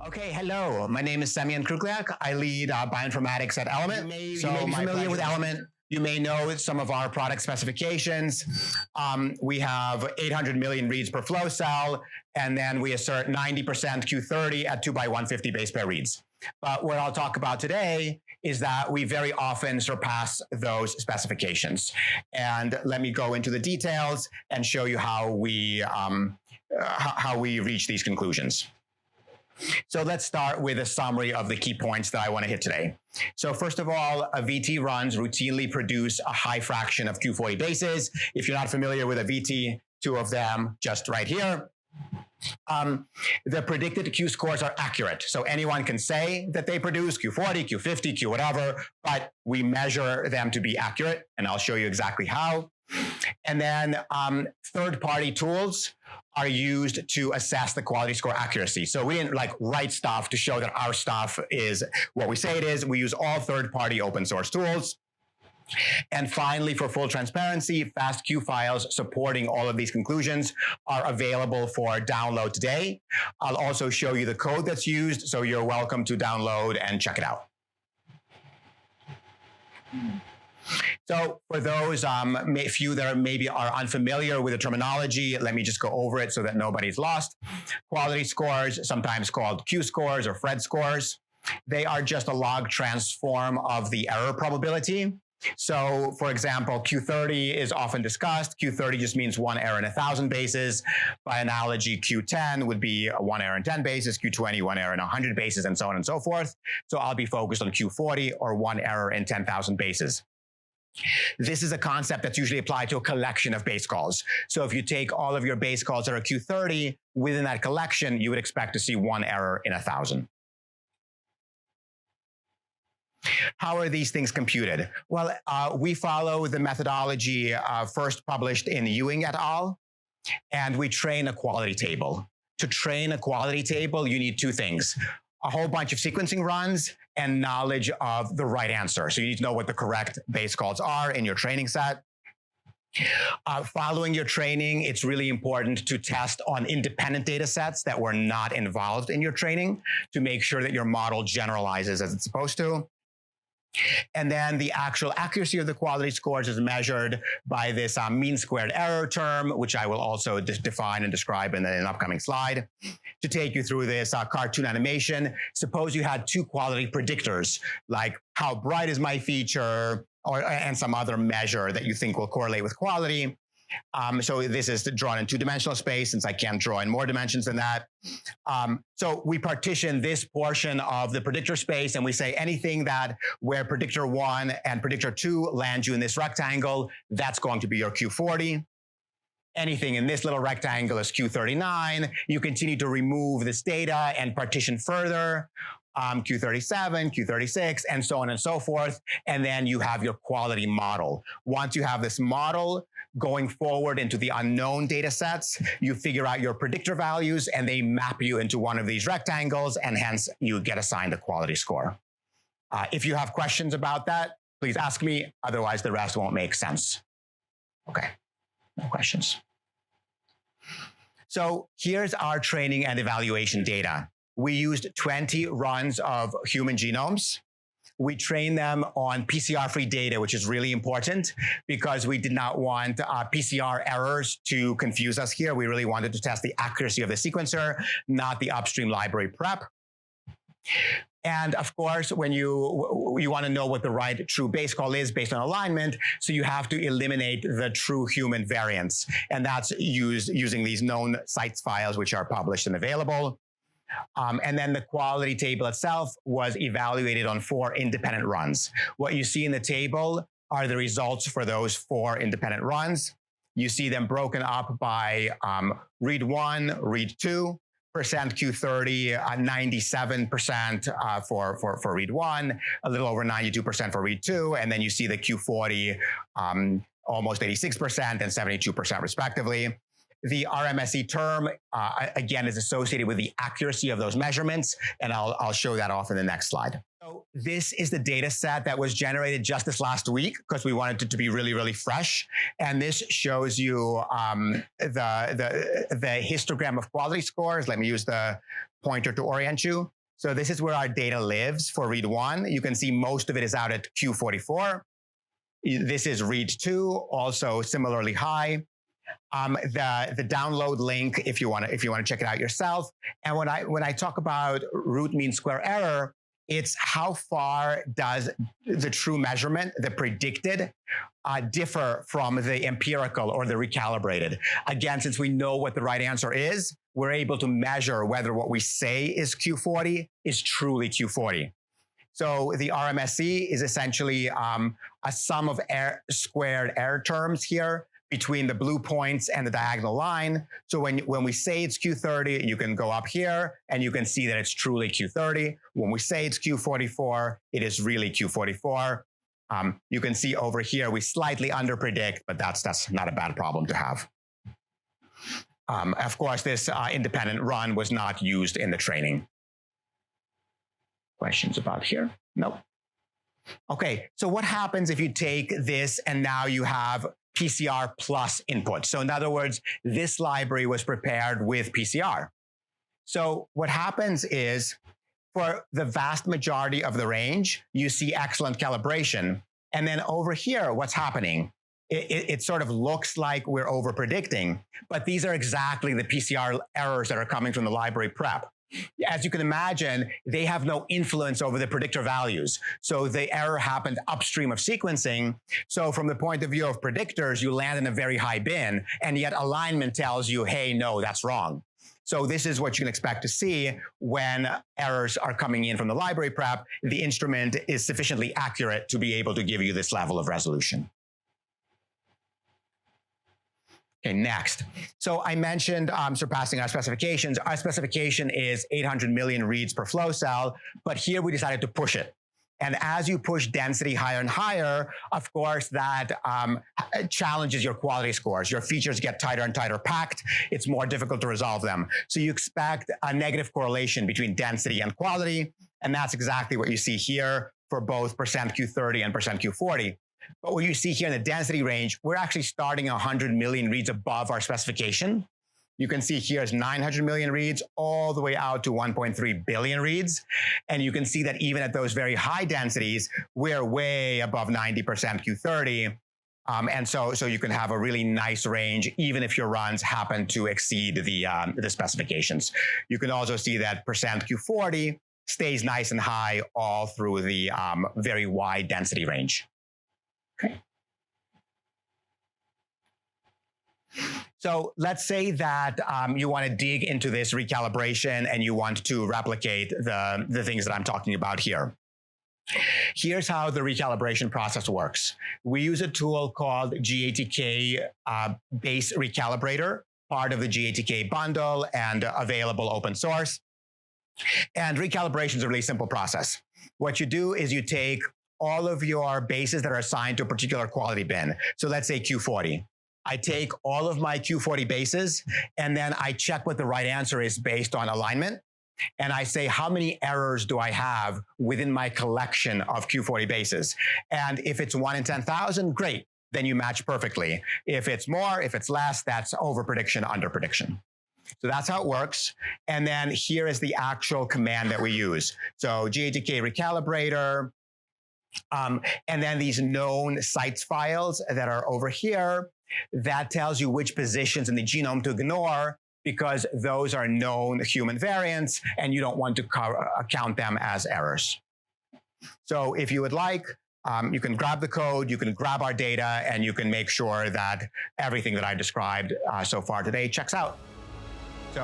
Okay, hello. My name is Semyon Kruglyak. I lead Bioinformatics at Element. You may be familiar with Element. You may know some of our product specifications. We have 800 million reads per flow cell, and then we assert 90% Q30 at 2x150 base pair reads. But what I'll talk about today is that we very often surpass those specifications. And let me go into the details and show you how we reach these conclusions. So let's start with a summary of the key points that I want to hit today. So first of all, AVITI runs routinely produce a high fraction of Q40 bases. If you're not familiar with AVITI, two of them just right here. The predicted Q scores are accurate. So anyone can say that they produce Q40, Q50, Q whatever, but we measure them to be accurate, and I'll show you exactly how. And then third-party tools are used to assess the quality score accuracy. So we didn't write stuff to show that our stuff is what we say it is. We use all third-party open source tools. And finally, for full transparency, FastQ files supporting all of these conclusions are available for download today. I'll also show you the code that's used, so you're welcome to download and check it out. So for those few that maybe are unfamiliar with the terminology, let me just go over it so that nobody's lost. Quality scores, sometimes called Q scores or Fred scores, they are just a log transform of the error probability. So for example, Q30 is often discussed. Q30 just means one error in 1,000 bases. By analogy, Q10 would be one error in 10 bases, Q20, one error in 100 bases, and so on and so forth. So I'll be focused on Q40, or one error in 10,000 bases. This is a concept that's usually applied to a collection of base calls. So if you take all of your base calls that are Q30, within that collection, you would expect to see one error in 1,000. How are these things computed? Well, we follow the methodology first published in Ewing et al., and we train a quality table. To train a quality table, you need two things: a whole bunch of sequencing runs and knowledge of the right answer. So you need to know what the correct base calls are in your training set. Following your training, it's really important to test on independent data sets that were not involved in your training to make sure that your model generalizes as it's supposed to. And then the actual accuracy of the quality scores is measured by this mean squared error term, which I will also define and describe in an upcoming slide. To take you through this cartoon animation, suppose you had two quality predictors, like how bright is my feature, and some other measure that you think will correlate with quality. So this is drawn in two-dimensional space, since I can't draw in more dimensions than that. So we partition this portion of the predictor space, and we say anything that where predictor 1 and predictor 2 land you in this rectangle, that's going to be your Q40. Anything in this little rectangle is Q39. You continue to remove this data and partition further. Q37, Q36, and so on and so forth. And then you have your quality model. Once you have this model, going forward into the unknown data sets, you figure out your predictor values, and they map you into one of these rectangles, and hence you get assigned a quality score. If you have questions about that, please ask me. Otherwise, the rest won't make sense. Okay, no questions. So here's our training and evaluation data. We used 20 runs of human genomes. We trained them on PCR-free data, which is really important because we did not want PCR errors to confuse us here. We really wanted to test the accuracy of the sequencer, not the upstream library prep. And of course, when you want to know what the right true base call is based on alignment, so you have to eliminate the true human variance. And that's using these known sites files, which are published and available. And then the quality table itself was evaluated on 4 independent runs. What you see in the table are the results for those 4 independent runs. You see them broken up by read 1, read 2, Q30, 97% for read 1, a little over 92% for read 2, and then you see the Q40 almost 86% and 72% respectively. The RMSE term, again, is associated with the accuracy of those measurements, and I'll show that off in the next slide. So this is the data set that was generated just this last week because we wanted it to be really, really fresh. And this shows you the histogram of quality scores. Let me use the pointer to orient you. So this is where our data lives for read 1. You can see most of it is out at Q44. This is read 2, also similarly high. The download link, if you want to check it out yourself. And when I talk about root mean square error, it's how far does the true measurement, the predicted, differ from the empirical or the recalibrated. Again, since we know what the right answer is, we're able to measure whether what we say is Q40 is truly Q40. So the RMSE is essentially a sum of squared error terms here between the blue points and the diagonal line. So when we say it's Q30, you can go up here and you can see that it's truly Q30. When we say it's Q44, it is really Q44. You can see over here, we slightly underpredict, but that's not a bad problem to have. Of course, this independent run was not used in the training. Questions about here? Nope. Okay, so what happens if you take this and now you have PCR plus input? So in other words, this library was prepared with PCR. So what happens is, for the vast majority of the range, you see excellent calibration. And then over here, what's happening? It sort of looks like we're over predicting, but these are exactly the PCR errors that are coming from the library prep. As you can imagine, they have no influence over the predictor values. So the error happened upstream of sequencing. So from the point of view of predictors, you land in a very high bin, and yet alignment tells you, hey, no, that's wrong. So this is what you can expect to see when errors are coming in from the library prep. The instrument is sufficiently accurate to be able to give you this level of resolution. Okay, next. So I mentioned surpassing our specifications. Our specification is 800 million reads per flow cell, but here we decided to push it. And as you push density higher and higher, of course, that challenges your quality scores. Your features get tighter and tighter packed. It's more difficult to resolve them. So you expect a negative correlation between density and quality. And that's exactly what you see here for both %Q30 and %Q40. But what you see here in the density range, we're actually starting 100 million reads above our specification. You can see here is 900 million reads all the way out to 1.3 billion reads. And you can see that even at those very high densities, we're way above 90% Q30. And so you can have a really nice range, even if your runs happen to exceed the specifications. You can also see that %Q40 stays nice and high all through the very wide density range. Okay. So let's say that you want to dig into this recalibration and you want to replicate the things that I'm talking about here. Here's how the recalibration process works. We use a tool called GATK Base Recalibrator, part of the GATK bundle and available open source. And recalibration is a really simple process. What you do is you take all of your bases that are assigned to a particular quality bin. So let's say Q40. I take all of my Q40 bases, and then I check what the right answer is based on alignment. And I say, how many errors do I have within my collection of Q40 bases? And if it's 1 in 10,000, great. Then you match perfectly. If it's more, if it's less, that's over prediction, under prediction. So that's how it works. And then here is the actual command that we use. So GATK Recalibrator, and then these known sites files that are over here, that tells you which positions in the genome to ignore, because those are known human variants and you don't want to count them as errors. So if you would like, you can grab the code, you can grab our data, and you can make sure that everything that I described so far today checks out. So